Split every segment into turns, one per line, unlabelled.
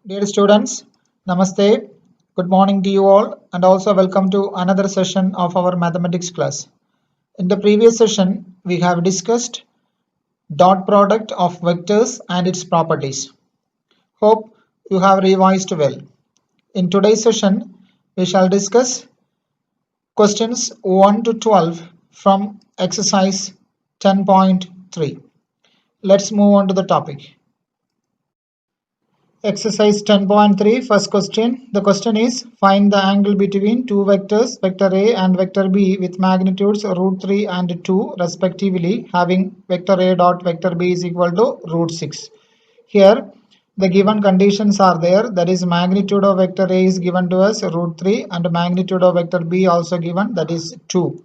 Dear students, Namaste, good morning to you all, and also welcome to another session of our mathematics class. In the previous session, we have discussed dot product of vectors and its properties. Hope you have revised well. In today's session, we shall discuss questions 1 to 12 from exercise 10.3. Let's move on to the topic. Exercise 10.3, first question. The question is, find the angle between two vectors, vector A and vector B, with magnitudes root 3 and 2 respectively, having vector A dot vector B is equal to root 6. Here, the given conditions are there. That is, magnitude of vector A is given to us root 3 and magnitude of vector B also given, that is 2.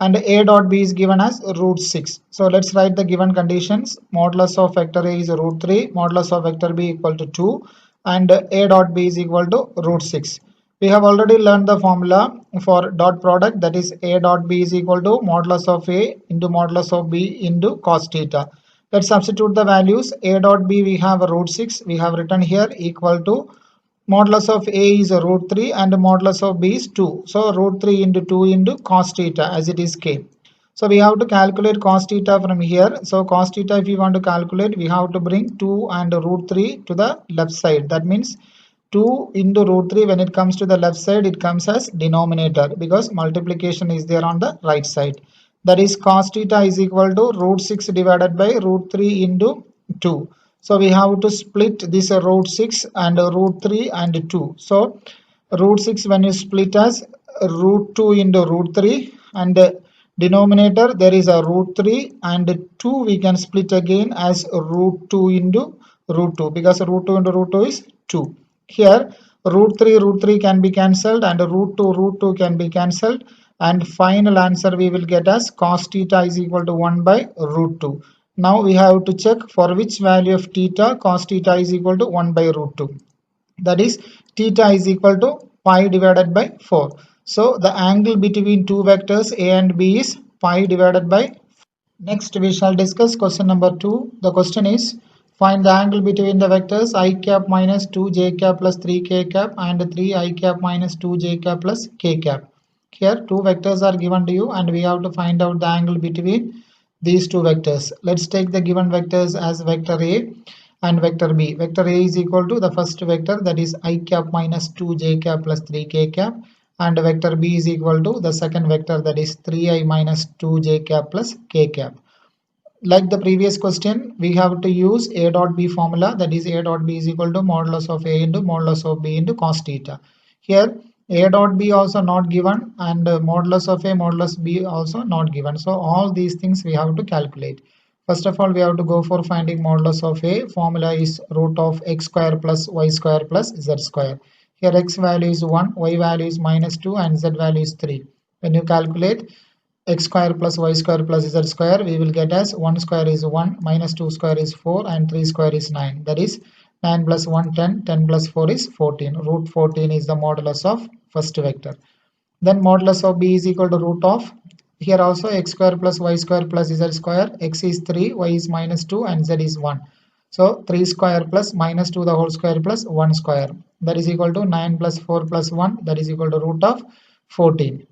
And A dot B is given as root 6. So let's write the given conditions. Modulus of vector A is root 3, modulus of vector B equal to 2, and A dot B is equal to root 6. We have already learned the formula for dot product, that is A dot B is equal to modulus of A into modulus of B into cos theta. Let's substitute the values. A dot B we have root 6, we have written here, equal to modulus of A is root 3 and modulus of B is 2. So root 3 into 2 into cos theta, as it is k. So we have to calculate cos theta from here. So cos theta, if you want to calculate, we have to bring 2 and root 3 to the left side. That means 2 into root 3, when it comes to the left side, it comes as denominator because multiplication is there on the right side. That is, cos theta is equal to root 6 divided by root 3 into 2. So we have to split this root 6 and root 3 and 2. So root 6, when you split as root 2 into root 3, and denominator there is a root 3 and 2, we can split again as root 2 into root 2, because root 2 into root 2 is 2. Here root 3 can be cancelled and root 2 can be cancelled, and final answer we will get as cos theta is equal to 1 by root 2. Now we have to check for which value of theta cos theta is equal to 1 by root 2. That is, theta is equal to pi divided by 4. So the angle between two vectors A and B is pi divided by 4. Next we shall discuss question number 2. The question is, find the angle between the vectors I cap minus 2j cap plus 3k cap and 3I cap minus 2j cap plus k cap. Here two vectors are given to you and we have to find out the angle between these two vectors. Let's take the given vectors as vector A and vector B. Vector A is equal to the first vector, that is I cap minus 2j cap plus 3k cap, and vector B is equal to the second vector, that is 3I minus 2j cap plus k cap. Like the previous question, we have to use A dot B formula, that is A dot B is equal to modulus of A into modulus of B into cos theta. Here A dot B also not given and modulus of A modulus B also not given. So all these things we have to calculate. First of all, we have to go for finding modulus of A. Formula is root of x square plus y square plus z square. Here x value is 1, y value is minus 2 and z value is 3. When you calculate x square plus y square plus z square, we will get as 1 square is 1, minus 2 square is 4 and 3 square is 9. That is 9 plus 1 10, 10 plus 4 is 14. Root 14 is the modulus of first vector. Then modulus of b is equal to root of, here also x square plus y square plus z square, x is 3, y is minus 2 and z is 1. So 3 square plus minus 2 the whole square plus 1 square, that is equal to 9 plus 4 plus 1, that is equal to root of 14.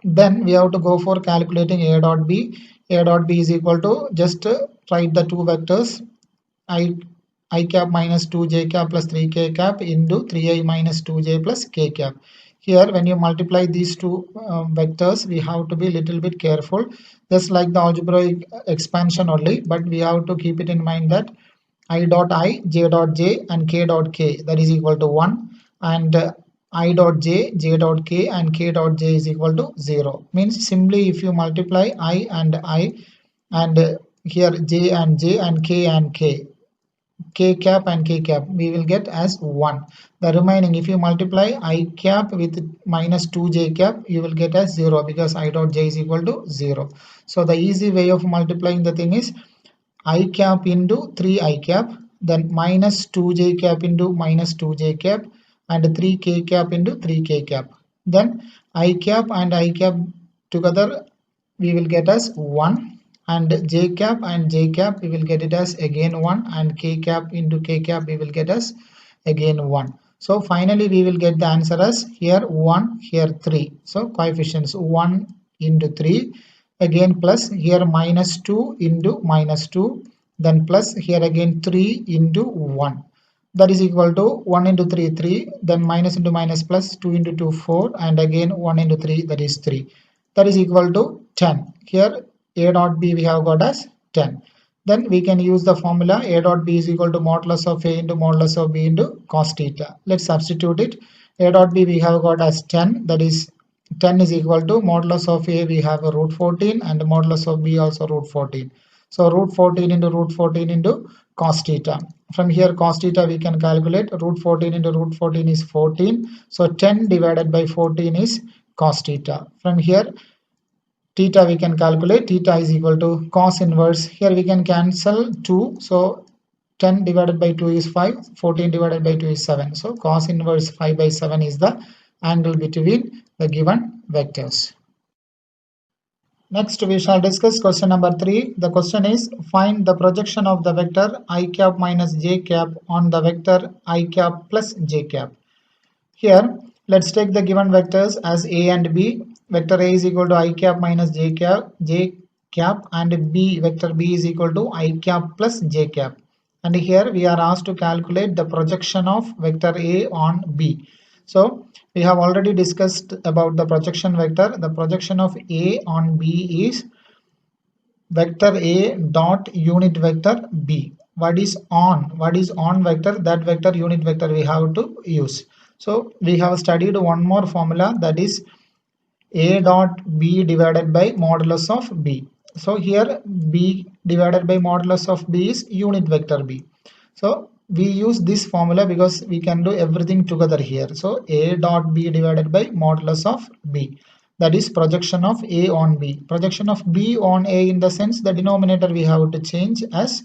Then we have to go for calculating A dot B. A dot B is equal to, just write the two vectors I cap minus 2j cap plus 3k cap into 3I minus 2j plus k cap. Here when you multiply these two vectors, we have to be little bit careful, just like the algebraic expansion only, but we have to keep it in mind that I dot I, j dot j and k dot k, that is equal to 1, and I dot j, j dot k and k dot j is equal to 0. Means simply if you multiply I and here j and k and k cap and k cap, we will get as 1. The remaining, if you multiply I cap with minus 2j cap, you will get as 0 because I dot j is equal to 0. So the easy way of multiplying the thing is I cap into 3I cap, then minus 2j cap into minus 2j cap, and 3k cap into 3k cap. Then I cap and I cap together we will get as 1, and j cap and j cap we will get it as again 1, and k cap into k cap we will get as again 1. So finally we will get the answer as here 1, here 3. So coefficients 1 into 3, again plus here minus 2 into minus 2, then plus here again 3 into 1. That is equal to 1 into 3 3, then minus into minus plus 2 into 2 4, and again 1 into 3, that is 3. That is equal to 10. Here a dot b we have got as 10. Then we can use the formula a dot b is equal to modulus of a into modulus of b into cos theta. Let's substitute it. A dot b we have got as 10, that is 10 is equal to modulus of a we have a root 14 and modulus of b also root 14. So root 14 into root 14 into cos theta. From here cos theta we can calculate root 14 into root 14 is 14. So 10 divided by 14 is cos theta. From here theta we can calculate. Theta is equal to cos inverse. Here we can cancel 2. So 10 divided by 2 is 5. 14 divided by 2 is 7. So cos inverse 5 by 7 is the angle between the given vectors. Next we shall discuss question number 3. The question is find the projection of the vector I cap minus j cap on the vector I cap plus j cap. Here let's take the given vectors as a and b. Vector a is equal to I cap minus j cap and b vector b is equal to I cap plus j cap. And here we are asked to calculate the projection of vector a on b. So we have already discussed about the projection vector. The projection of a on b is vector a dot unit vector b. What is on vector? That vector unit vector we have to use. So we have studied one more formula, that is a dot b divided by modulus of b. So here b divided by modulus of b is unit vector b. So we use this formula because we can do everything together here. So a dot b divided by modulus of b, that is projection of a on b. Projection of b on a, in the sense the denominator we have to change as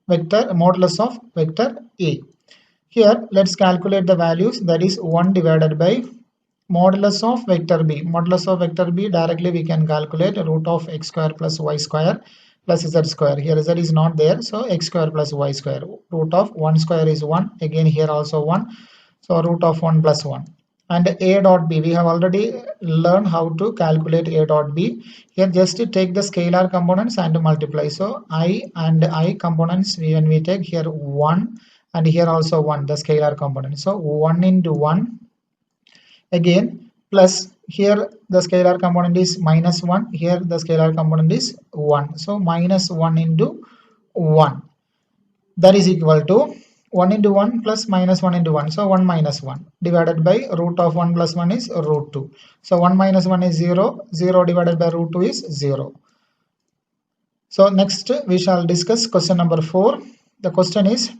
vector modulus of vector a. Here let's calculate the values, that is 1 divided by modulus of vector b. Modulus of vector b directly we can calculate root of x square plus y square plus z square. Here z is not there, so x square plus y square. Root of 1 square is 1, again here also 1, so root of 1 plus 1. And a dot b, we have already learned how to calculate a dot b. Here just take the scalar components and multiply. So I and I components, when we take here 1 and here also 1, the scalar component. So 1 into 1, again plus here the scalar component is minus 1, here the scalar component is 1. So minus 1 into 1, that is equal to 1 into 1 plus minus 1 into 1. So 1 minus 1 divided by root of 1 plus 1 is root 2. So 1 minus 1 is 0. 0 divided by root 2 is 0. So next we shall discuss question number 4. The question is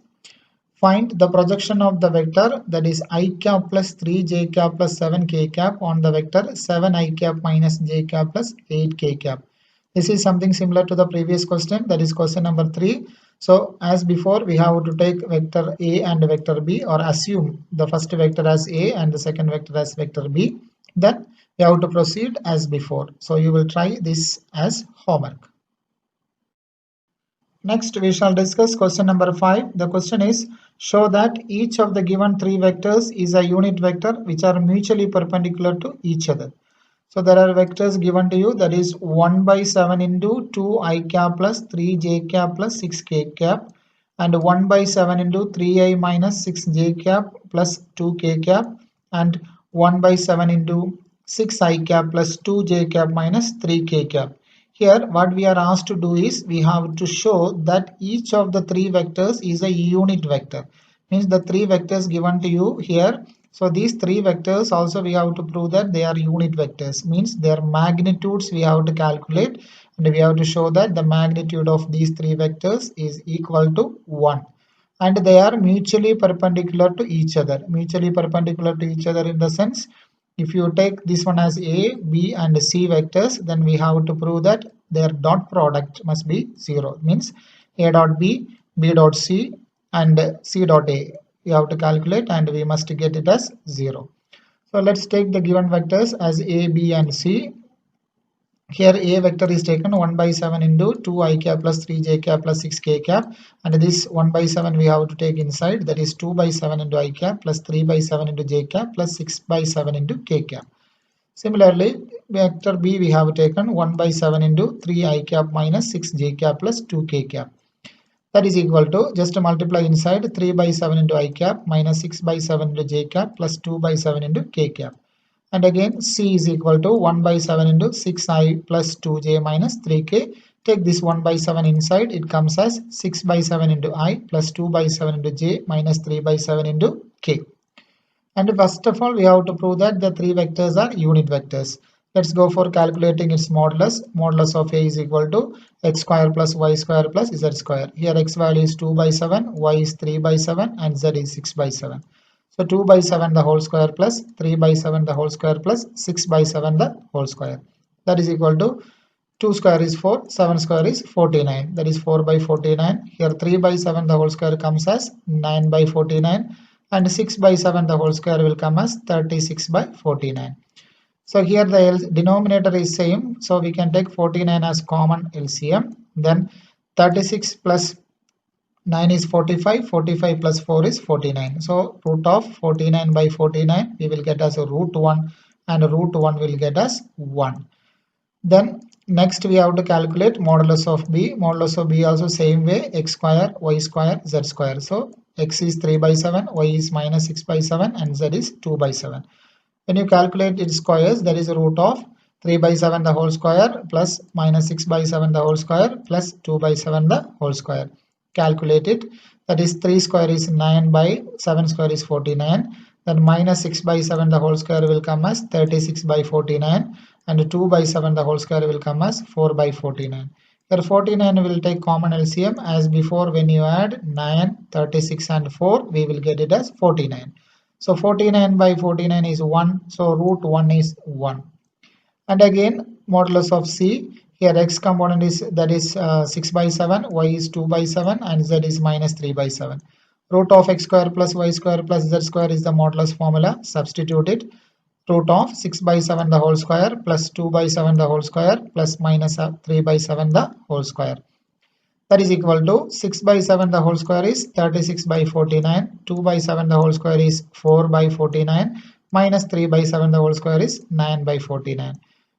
find the projection of the vector, that is I cap plus 3 j cap plus 7 k cap on the vector 7 I cap minus j cap plus 8 k cap. This is something similar to the previous question, that is question number 3. So as before, we have to take vector a and vector b, or assume the first vector as a and the second vector as vector b. Then we have to proceed as before. So you will try this as homework. Next we shall discuss question number 5. The question is show that each of the given 3 vectors is a unit vector which are mutually perpendicular to each other. So there are vectors given to you, that is 1 by 7 into 2 I cap plus 3 j cap plus 6 k cap, and 1 by 7 into 3i minus 6 j cap plus 2 k cap, and 1 by 7 into 6 I cap plus 2 j cap minus 3 k cap. Here what we are asked to do is we have to show that each of the 3 vectors is a unit vector. Means the 3 vectors given to you here. So these 3 vectors also we have to prove that they are unit vectors. Means their magnitudes we have to calculate, and we have to show that the magnitude of these 3 vectors is equal to 1. And they are mutually perpendicular to each other. Mutually perpendicular to each other in the sense, if you take this one as a, b and c vectors, then we have to prove that their dot product must be 0. Means a dot b, b dot c and c dot a. We have to calculate and we must get it as 0. So let's take the given vectors as a, b and c. Here A vector is taken 1 by 7 into 2 I cap plus 3 j cap plus 6 k cap, and this 1 by 7 we have to take inside, that is 2 by 7 into I cap plus 3 by 7 into j cap plus 6 by 7 into k cap. Similarly, vector B we have taken 1 by 7 into 3 I cap minus 6 j cap plus 2 k cap. That is equal to, just multiply inside, 3 by 7 into I cap minus 6 by 7 into j cap plus 2 by 7 into k cap. And again C is equal to 1 by 7 into 6i plus 2j minus 3k. Take this 1 by 7 inside, it comes as 6 by 7 into I plus 2 by 7 into j minus 3 by 7 into k. And first of all, we have to prove that the three vectors are unit vectors. Let's go for calculating its modulus. Modulus of A is equal to x square plus y square plus z square. Here x value is 2 by 7, y is 3 by 7, and z is 6 by 7. So 2 by 7 the whole square plus 3 by 7 the whole square plus 6 by 7 the whole square. That is equal to 2 square is 4, 7 square is 49. That is 4 by 49. Here 3 by 7 the whole square comes as 9 by 49. And 6 by 7 the whole square will come as 36 by 49. So here the denominator is same. So we can take 49 as common LCM. Then 36 plus 9 is 45, 45 plus 4 is 49. So root of 49 by 49 we will get as a root 1, and root 1 will get as 1. Then next we have to calculate modulus of B. Modulus of B also same way, x square, y square, z square. So x is 3 by 7, y is minus 6 by 7, and z is 2 by 7. When you calculate its squares, that is root of 3 by 7 the whole square plus minus 6 by 7 the whole square plus 2 by 7 the whole square. Calculate it. That is 3 square is 9 by 7 square is 49. Then minus 6 by 7 the whole square will come as 36 by 49. And 2 by 7 the whole square will come as 4 by 49. Here 49 will take common LCM as before. When you add 9, 36 and 4, we will get it as 49. So 49 by 49 is 1. So root 1 is 1. And again modulus of C. Here x component is, that is 6 by 7, y is 2 by 7, and z is minus 3 by 7. Root of x square plus y square plus z square is the modulus formula. Substitute it. Root of 6 by 7 the whole square plus 2 by 7 the whole square plus minus 3 by 7 the whole square. That is equal to 6 by 7 the whole square is 36 by 49. 2 by 7 the whole square is 4 by 49. Minus 3 by 7 the whole square is 9 by 49.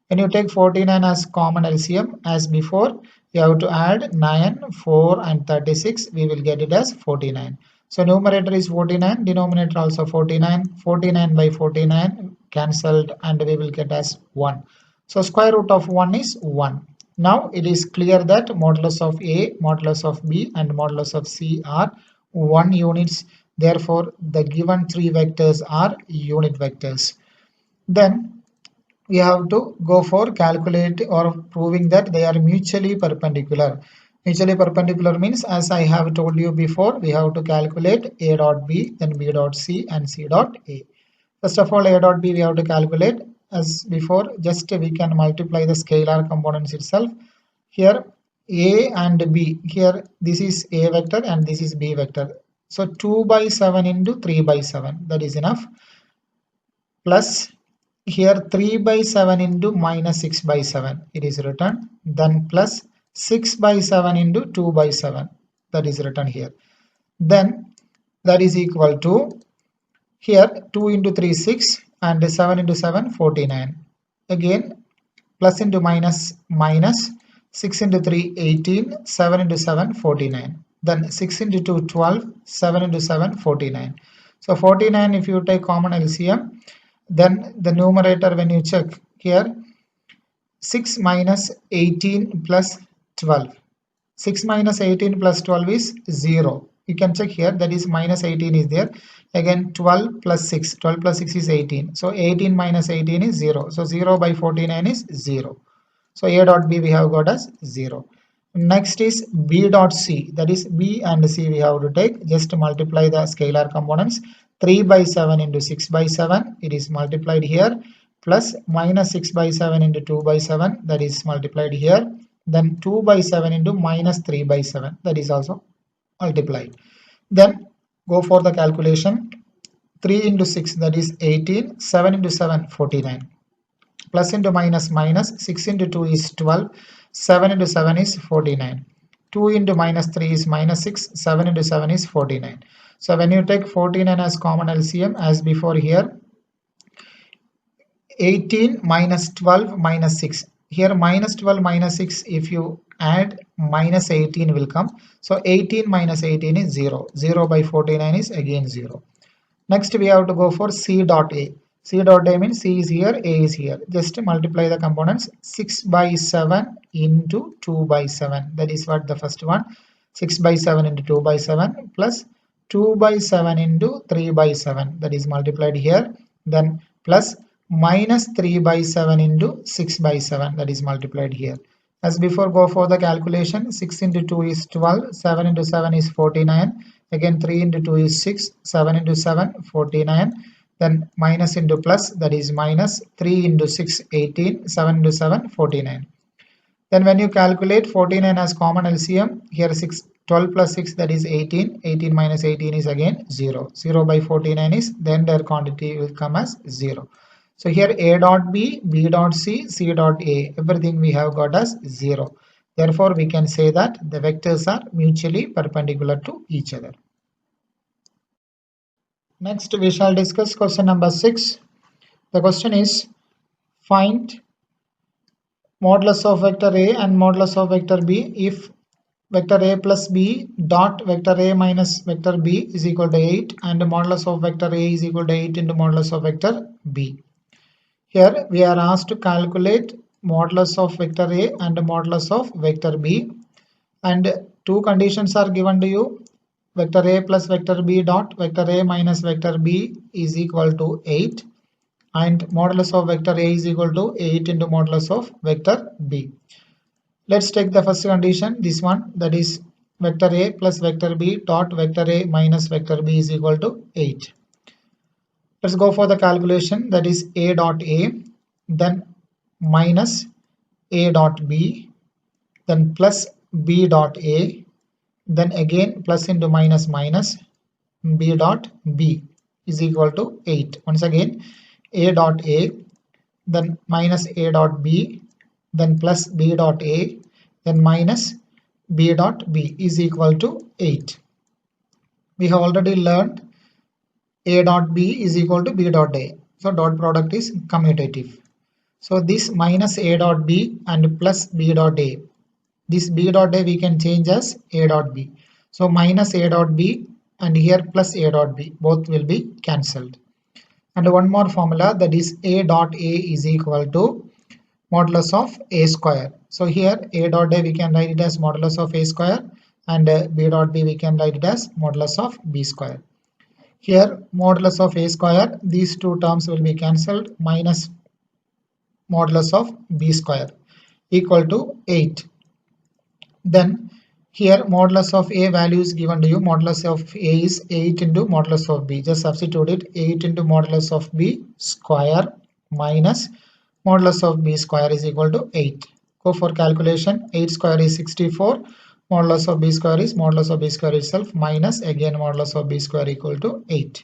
When you take 49 as common LCM as before, you have to add 9, 4 and 36. We will get it as 49. So numerator is 49, denominator also 49. 49 by 49 cancelled, and we will get as 1. So square root of 1 is 1. Now it is clear that modulus of A, modulus of B and modulus of C are 1 units. Therefore, the given three vectors are unit vectors. Then we have to go for calculate or proving that they are mutually perpendicular. Mutually perpendicular means, as I have told you before, we have to calculate A dot B, then B dot C and C dot A. First of all, A dot B we have to calculate. As before, just we can multiply the scalar components itself. Here A and B, here this is A vector and this is B vector. So 2 by 7 into 3 by 7, that is enough. Plus here 3 by 7 into minus 6 by 7, it is written. Then plus 6 by 7 into 2 by 7, that is written here. Then that is equal to, here 2 into 3 6 and 7 into 7 49. Again plus into minus, minus 6 into 3 18, 7 into 7 49. Then 6 into 2 12, 7 into 7 49. So 49 if you take common LCM, then the numerator when you check here, 6 minus 18 plus 12. 6 minus 18 plus 12 is 0. You can check here, that is minus 18 is there. Again 12 plus 6. 12 plus 6 is 18. So 18 minus 18 is 0. So 0 by 49 is 0. So A dot B we have got as 0. Next is B dot C. That is B and C we have to take. Just multiply the scalar components. 3 by 7 into 6 by 7. It is multiplied here. Plus minus 6 by 7 into 2 by 7. That is multiplied here. Then 2 by 7 into minus 3 by 7. That is also multiplied. Then go for the calculation. 3 into 6, that is 18. 7 into 7, 49. Plus into minus minus, 6 into 2 is 12, 7 into 7 is 49. 2 into minus 3 is minus 6, 7 into 7 is 49. So when you take 49 as common LCM as before here, 18 minus 12 minus 6. Here minus 12 minus 6, if you add, minus 18 will come. So 18 minus 18 is 0. 0 by 49 is again 0. Next we have to go for C dot A. C dot A means C is here, A is here. Just multiply the components. 6 by 7 into 2 by 7. That is what the first one. 6 by 7 into 2 by 7 plus 2 by 7 into 3 by 7. That is multiplied here. Then plus minus 3 by 7 into 6 by 7. That is multiplied here. As before, go for the calculation. 6 into 2 is 12. 7 into 7 is 49. Again 3 into 2 is 6. 7 into 7, 49. Then minus into plus, that is minus. 3 into 6, 18. 7 into 7, 49. Then when you calculate 49 as common LCM, here 12 plus 6, that is 18. 18 minus 18 is again 0. 0 by 49 is, then their quantity will come as 0. So here A dot B, B dot C, C dot A, everything we have got as 0. Therefore, we can say that the vectors are mutually perpendicular to each other. Next, we shall discuss question number 6. The question is, find modulus of vector A and modulus of vector B if vector A plus B dot vector A minus vector B is equal to 8 and modulus of vector A is equal to 8 into modulus of vector B. Here we are asked to calculate modulus of vector A and modulus of vector B, and two conditions are given to you. Vector A plus vector B dot vector A minus vector B is equal to 8 and modulus of vector A is equal to 8 into modulus of vector B. Let's take the first condition, this one, that is vector A plus vector B dot vector A minus vector B is equal to 8. Let's go for the calculation, that is A dot A, then minus A dot B, then plus B dot A, then again plus into minus minus B dot B is equal to 8. Once again A dot A, then minus A dot B, then plus B dot A, then minus B dot B is equal to 8. We have already learned A dot B is equal to B dot A. So dot product is commutative. So this minus A dot B and plus B dot A. This B dot A we can change as A dot B. So minus A dot B and here plus A dot B. Both will be cancelled. And one more formula, that is A dot A is equal to modulus of A square. So here A dot A we can write it as modulus of A square and B dot B we can write it as modulus of B square. Here modulus of A square, these two terms will be cancelled, minus modulus of B square equal to 8. Then here modulus of A value is given to you. Modulus of A is 8 into modulus of B. Just substitute it, 8 into modulus of B square minus modulus of B square is equal to 8. Go for calculation. 8 square is 64. Modulus of B square is modulus of B square itself minus again modulus of B square equal to 8.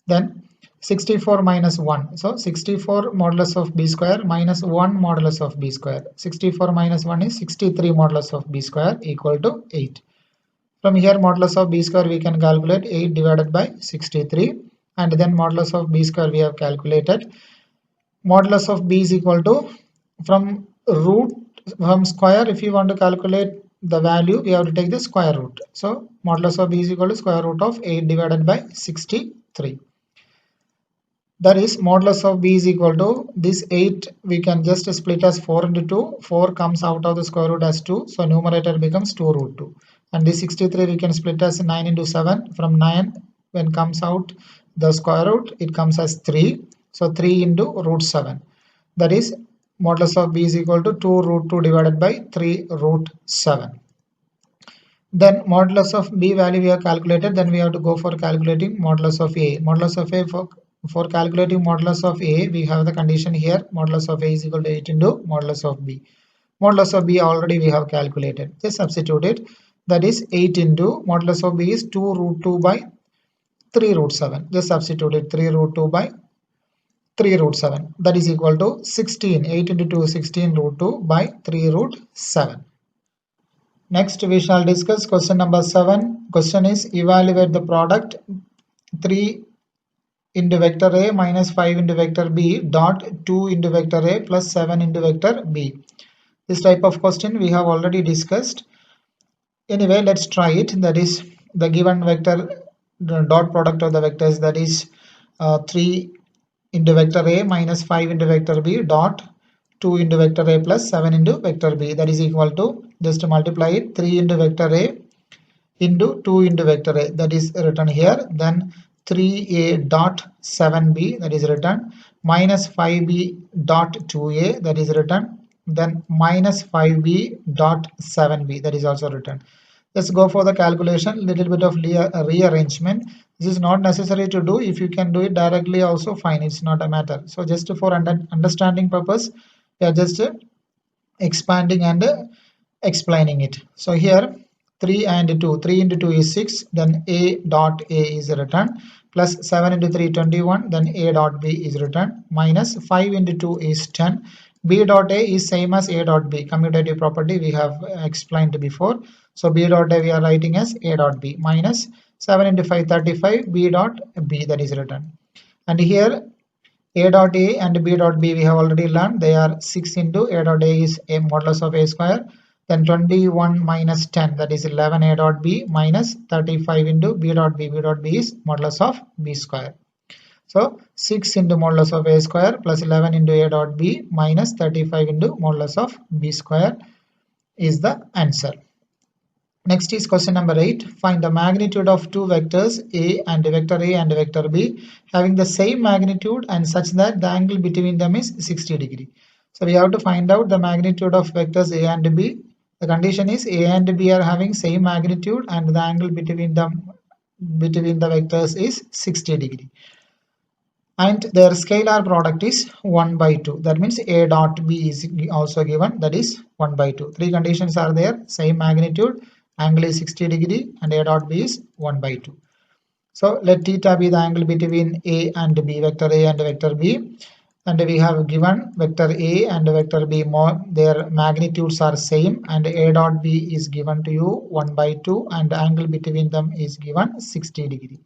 Then 64 minus 1. So 64 modulus of B square minus 1 modulus of B square. 64 minus 1 is 63 modulus of B square equal to 8. From here modulus of B square we can calculate 8 divided by 63 and then modulus of B square we have calculated. Modulus of B is equal to, from square, if you want to calculate the value we have to take the square root. So modulus of B is equal to square root of 8 divided by 63. That is modulus of B is equal to, this 8 we can just split as 4 into 2. 4 comes out of the square root as 2. So numerator becomes 2 root 2. And this 63 we can split as 9 into 7. From 9 when comes out the square root it comes as 3. So 3 into root 7. That is modulus of B is equal to 2 root 2 divided by 3 root 7. Then modulus of B value we have calculated. Then we have to go for calculating modulus of A. Modulus of A, for calculating modulus of A, we have the condition here. Modulus of A is equal to 8 into modulus of B. Modulus of B already we have calculated. Just substitute it. That is 8 into modulus of B is 2 root 2 by 3 root 7. Just substitute it, 3 root 2 by 3 root 7, that is equal to 16. 8 into 2 16 root 2 by 3 root 7. Next we shall discuss question number 7. Question is evaluate the product 3 into vector A minus 5 into vector B dot 2 into vector A plus 7 into vector B. This type of question we have already discussed. Anyway, let's try it. That is the given vector, the dot product of the vectors, that is 3 into vector A minus 5 into vector B dot 2 into vector A plus 7 into vector B, that is equal to, just multiply it, 3 into vector A into 2 into vector A, that is written here, then 3A dot 7B, that is written, minus 5B dot 2A, that is written, then minus 5B dot 7B, that is also written. Let's go for the calculation, little bit of rearrangement. This is not necessary to do. If you can do it directly also fine, it's not a matter. So just for understanding purpose, we are just expanding and explaining it. So here 3 and 2, 3 into 2 is 6, then A dot A is written, plus 7 into 3 21, then A dot B is written, minus 5 into 2 is 10. B dot A is same as A dot B, commutative property we have explained before. So B dot A we are writing as A dot B, minus 7 into 5 35, B dot B, that is written. And here A dot A and B dot B we have already learned, they are 6 into A dot A is a modulus of A square, then 21 minus 10, that is 11 A dot B, minus 35 into B dot B, B dot B is modulus of B square. So 6 into modulus of A square plus 11 into A dot B minus 35 into modulus of B square is the answer. Next is question number 8. Find the magnitude of two vectors A and vector B having the same magnitude and such that the angle between them is 60 degree. So we have to find out the magnitude of vectors A and B. The condition is A and B are having same magnitude and the angle between the vectors is 60 degree. And their scalar product is 1 by 2. That means A dot B is also given, that is 1 by 2. Three conditions are there, same magnitude, angle is 60 degree, and A dot B is 1 by 2. So let theta be the angle between A and B, vector A and vector B. And we have given vector A and vector B, their magnitudes are same, and A dot B is given to you 1 by 2, and angle between them is given 60 degree.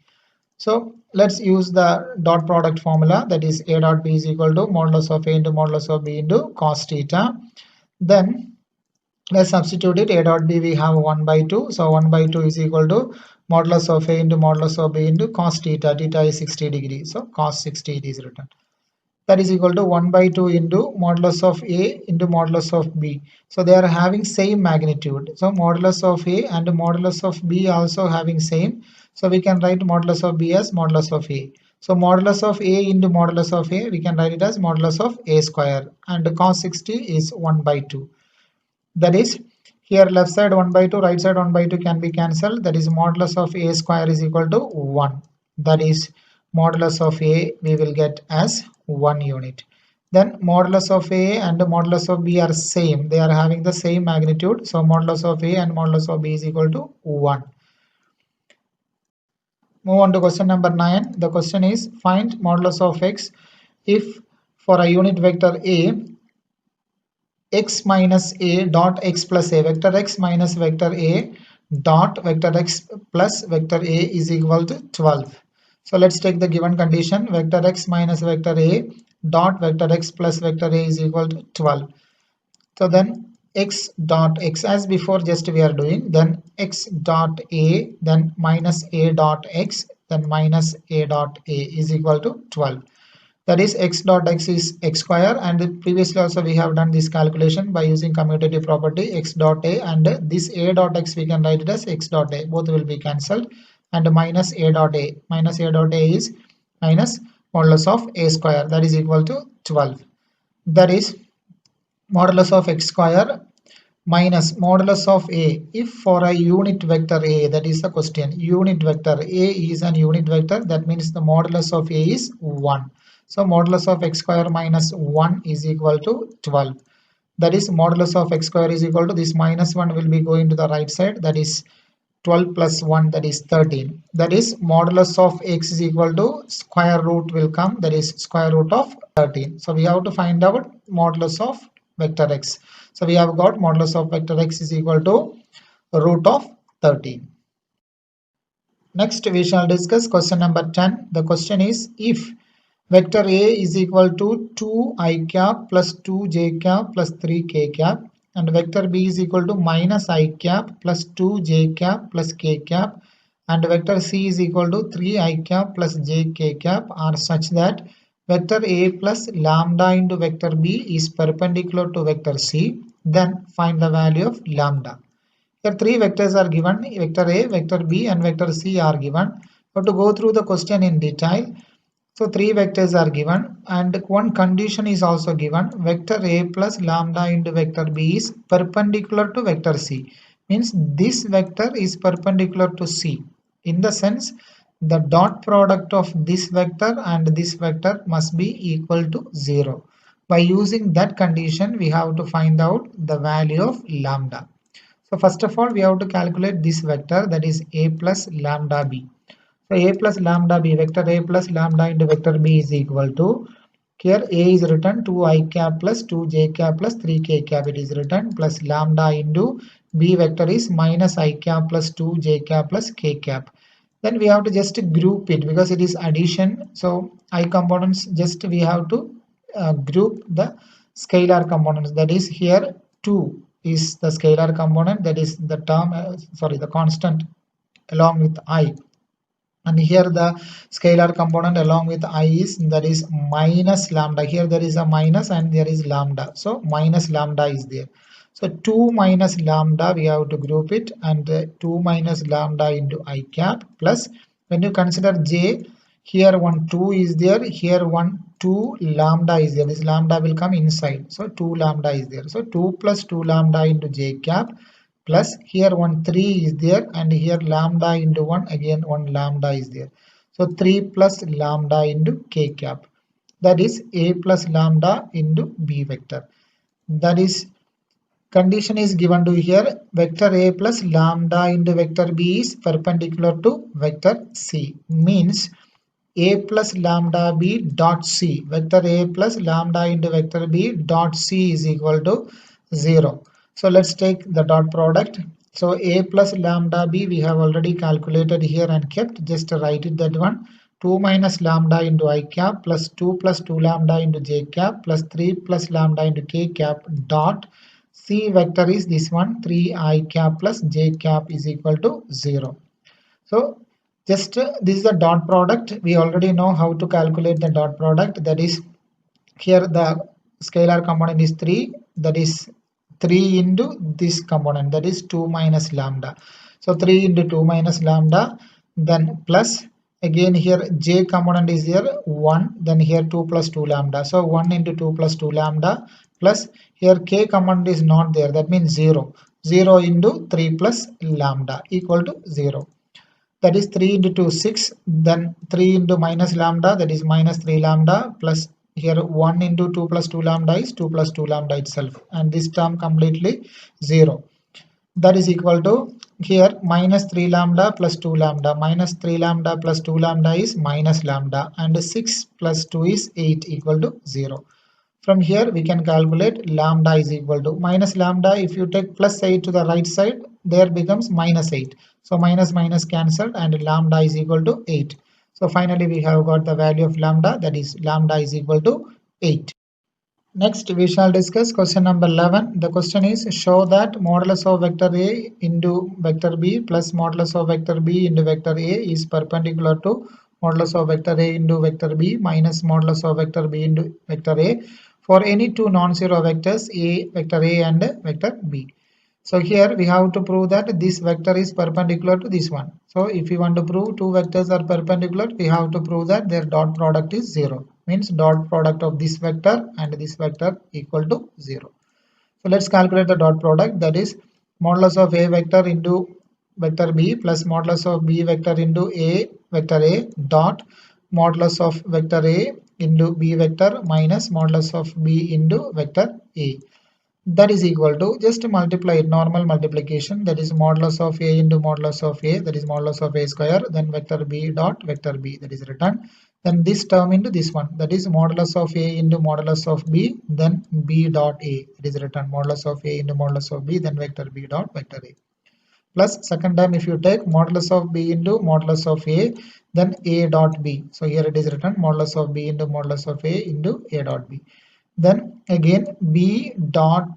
So let's use the dot product formula, that is A dot B is equal to modulus of A into modulus of B into cos theta. Then let's substitute it. A dot B we have 1 by 2. So 1 by 2 is equal to modulus of A into modulus of B into cos theta. Theta is 60 degree. So cos 60 it is written. That is equal to 1 by 2 into modulus of A into modulus of B. So they are having same magnitude. So modulus of A and modulus of B also having same. So we can write modulus of B as modulus of A. So modulus of A into modulus of A, we can write it as modulus of A square. And cos 60 is 1 by 2. That is, here left side 1 by 2, right side 1 by 2 can be cancelled. That is modulus of A square is equal to 1. That is modulus of A we will get as 1 unit. Then modulus of A and modulus of B are same. They are having the same magnitude. So modulus of A and modulus of B is equal to 1. Move on to question number 9. The question is find modulus of x if for a unit vector A, x minus A dot x plus A, vector x minus vector A dot vector x plus vector A is equal to 12. So let's take the given condition, vector x minus vector A dot vector x plus vector A is equal to 12. So then x dot x, as before just we are doing, then x dot A, then minus A dot x, then minus A dot A is equal to 12. That is x dot x is x square, and previously also we have done this calculation by using commutative property x dot A, and this A dot x we can write it as x dot A, both will be cancelled, and minus A dot A, minus A dot A is minus modulus of A square, that is equal to 12. That is modulus of x square minus modulus of A if for a unit vector A, that is the question, unit vector A is an unit vector, that means the modulus of A is 1. So modulus of x square minus 1 is equal to 12. That is modulus of x square is equal to this minus 1 will be going to the right side, that is 12 plus 1, that is 13. That is modulus of x is equal to square root will come, that is square root of 13. So we have to find out modulus of vector x. So we have got modulus of vector x is equal to root of 13. Next we shall discuss question number 10. The question is, if vector A is equal to 2 I cap plus 2 j cap plus 3 k cap, and vector B is equal to minus I cap plus 2 j cap plus k cap, and vector C is equal to 3 I cap plus j k cap are such that vector A plus lambda into vector B is perpendicular to vector C, then find the value of lambda. Here three vectors are given, vector A, vector B and vector C are given. But to go through the question in detail, so three vectors are given and one condition is also given. Vector A plus lambda into vector B is perpendicular to vector C. Means this vector is perpendicular to C. In the sense, the dot product of this vector and this vector must be equal to 0. By using that condition, we have to find out the value of lambda. So first of all, we have to calculate this vector, that is A plus lambda B. So A plus lambda B, vector A plus lambda into vector B is equal to, here A is written 2 I cap plus 2 j cap plus 3 k cap, it is written, plus lambda into B vector is minus I cap plus 2 j cap plus k cap. Then we have to just group it because it is addition. So I components, just we have to group the scalar components, that is here 2 is the scalar component, that is the term, the constant along with I, and here the scalar component along with I is, that is minus lambda. Here there is a minus and there is lambda, so minus lambda is there. So 2 minus lambda we have to group it, and 2 minus lambda into I cap, plus when you consider j, here one 2 is there, here one 2 lambda is there, this lambda will come inside, so 2 lambda is there. So 2 plus 2 lambda into j cap, plus here one 3 is there, and here lambda into 1, again 1 lambda is there. So 3 plus lambda into k cap, that is A plus lambda into B vector. That is condition is given to here, vector A plus lambda into vector B is perpendicular to vector C, means A plus lambda B dot C, vector A plus lambda into vector B dot C is equal to 0. So let's take the dot product. So A plus lambda B we have already calculated here and kept, just write it that one. 2 minus lambda into I cap plus 2 plus 2 lambda into j cap plus 3 plus lambda into k cap dot C vector is this one, 3 I cap plus j cap is equal to 0. So just this is the dot product. We already know how to calculate the dot product. That is, here the scalar component is 3, that is 3 into this component, that is 2 minus lambda. So 3 into 2 minus lambda, then plus again here j component is here 1, then here 2 plus 2 lambda. So 1 into 2 plus 2 lambda, plus here k component is not there, that means 0. 0 into 3 plus lambda equal to 0. That is 3 into 2 6, then 3 into minus lambda, that is minus 3 lambda, plus here 1 into 2 plus 2 lambda is 2 plus 2 lambda itself, and this term completely 0. That is equal to here minus 3 lambda plus 2 lambda, minus 3 lambda plus 2 lambda is minus lambda, and 6 plus 2 is 8 equal to 0. From here we can calculate lambda is equal to minus lambda. If you take plus 8 to the right side, there becomes minus 8. So minus minus cancelled and lambda is equal to 8. So finally we have got the value of lambda, that is lambda is equal to 8. Next we shall discuss question number 11. The question is, show that modulus of vector A into vector B plus modulus of vector B into vector A is perpendicular to modulus of vector A into vector B minus modulus of vector B into vector A for any two non-zero vectors A, vector A and vector B. So here we have to prove that this vector is perpendicular to this one. So if we want to prove two vectors are perpendicular, we have to prove that their dot product is 0. Means dot product of this vector and this vector equal to 0. So let's calculate the dot product, that is modulus of A vector into vector B plus modulus of B vector into A vector A dot modulus of vector A into B vector minus modulus of B into vector A. that is equal to, just multiply it, normal multiplication, that is modulus of a into modulus of a, that is modulus of a square, then vector b dot vector b, that is written, then this term into this one, that is modulus of a into modulus of b, then b dot a, it is written modulus of a into modulus of b, then vector b dot vector a, plus second term if you take modulus of b into modulus of a, then a dot b, so here it is written modulus of b into modulus of a into a dot b, then again b dot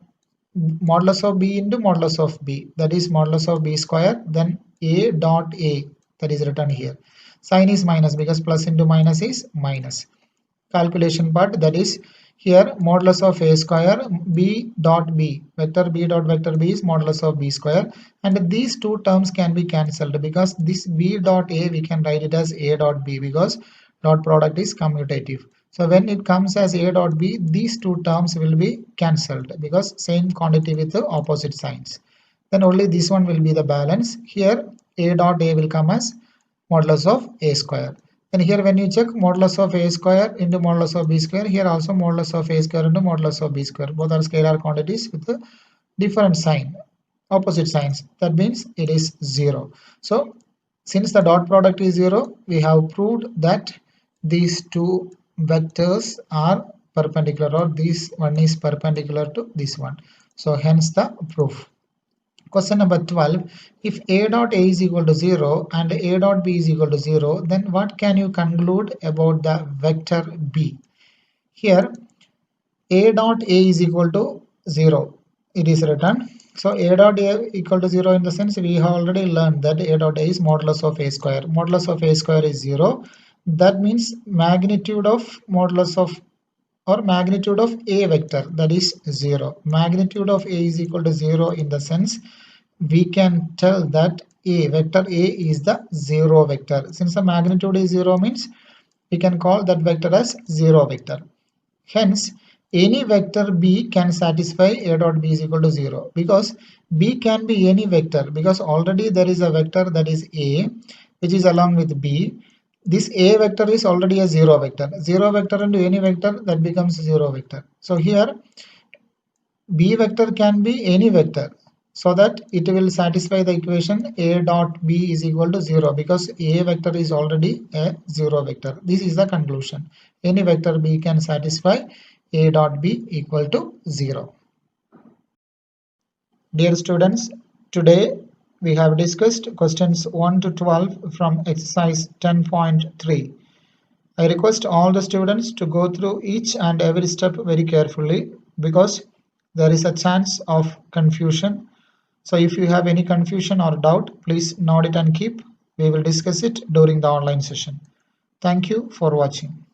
modulus of b into modulus of b, that is modulus of b square, then a dot a, that is written here. Sign is minus because plus into minus is minus. Calculation part, that is here modulus of a square b dot b, vector b dot vector b is modulus of b square, and these two terms can be cancelled because this b dot a we can write it as a dot b because dot product is commutative. So when it comes as a dot b, these two terms will be cancelled because same quantity with the opposite signs. Then only this one will be the balance. Here a dot a will come as modulus of a square. And here when you check modulus of a square into modulus of b square, here also modulus of a square into modulus of b square. Both are scalar quantities with a different sign, opposite signs. That means it is 0. So since the dot product is 0, we have proved that these two vectors are perpendicular, or this one is perpendicular to this one. So hence the proof. Question number 12. If a dot a is equal to 0 and a dot b is equal to 0, then what can you conclude about the vector b? Here a dot a is equal to 0. It is written. So a dot a equal to 0 in the sense we have already learned that a dot a is modulus of a square. Modulus of a square is 0. That means magnitude of modulus of or magnitude of a vector, that is 0. Magnitude of a is equal to 0 in the sense we can tell that a vector a is the 0 vector. Since the magnitude is 0 means we can call that vector as 0 vector. Hence any vector b can satisfy a dot b is equal to 0 because b can be any vector because already there is a vector that is a which is along with b. This a vector is already a 0 vector. 0 vector into any vector, that becomes 0 vector. So here b vector can be any vector, so that it will satisfy the equation a dot b is equal to 0 because a vector is already a 0 vector. This is the conclusion. Any vector b can satisfy a dot b equal to 0. Dear students, today we have discussed questions 1 to 12 from exercise 10.3. I request all the students to go through each and every step very carefully because there is a chance of confusion. So if you have any confusion or doubt, please note it and keep. We will discuss it during the online session. Thank you for watching.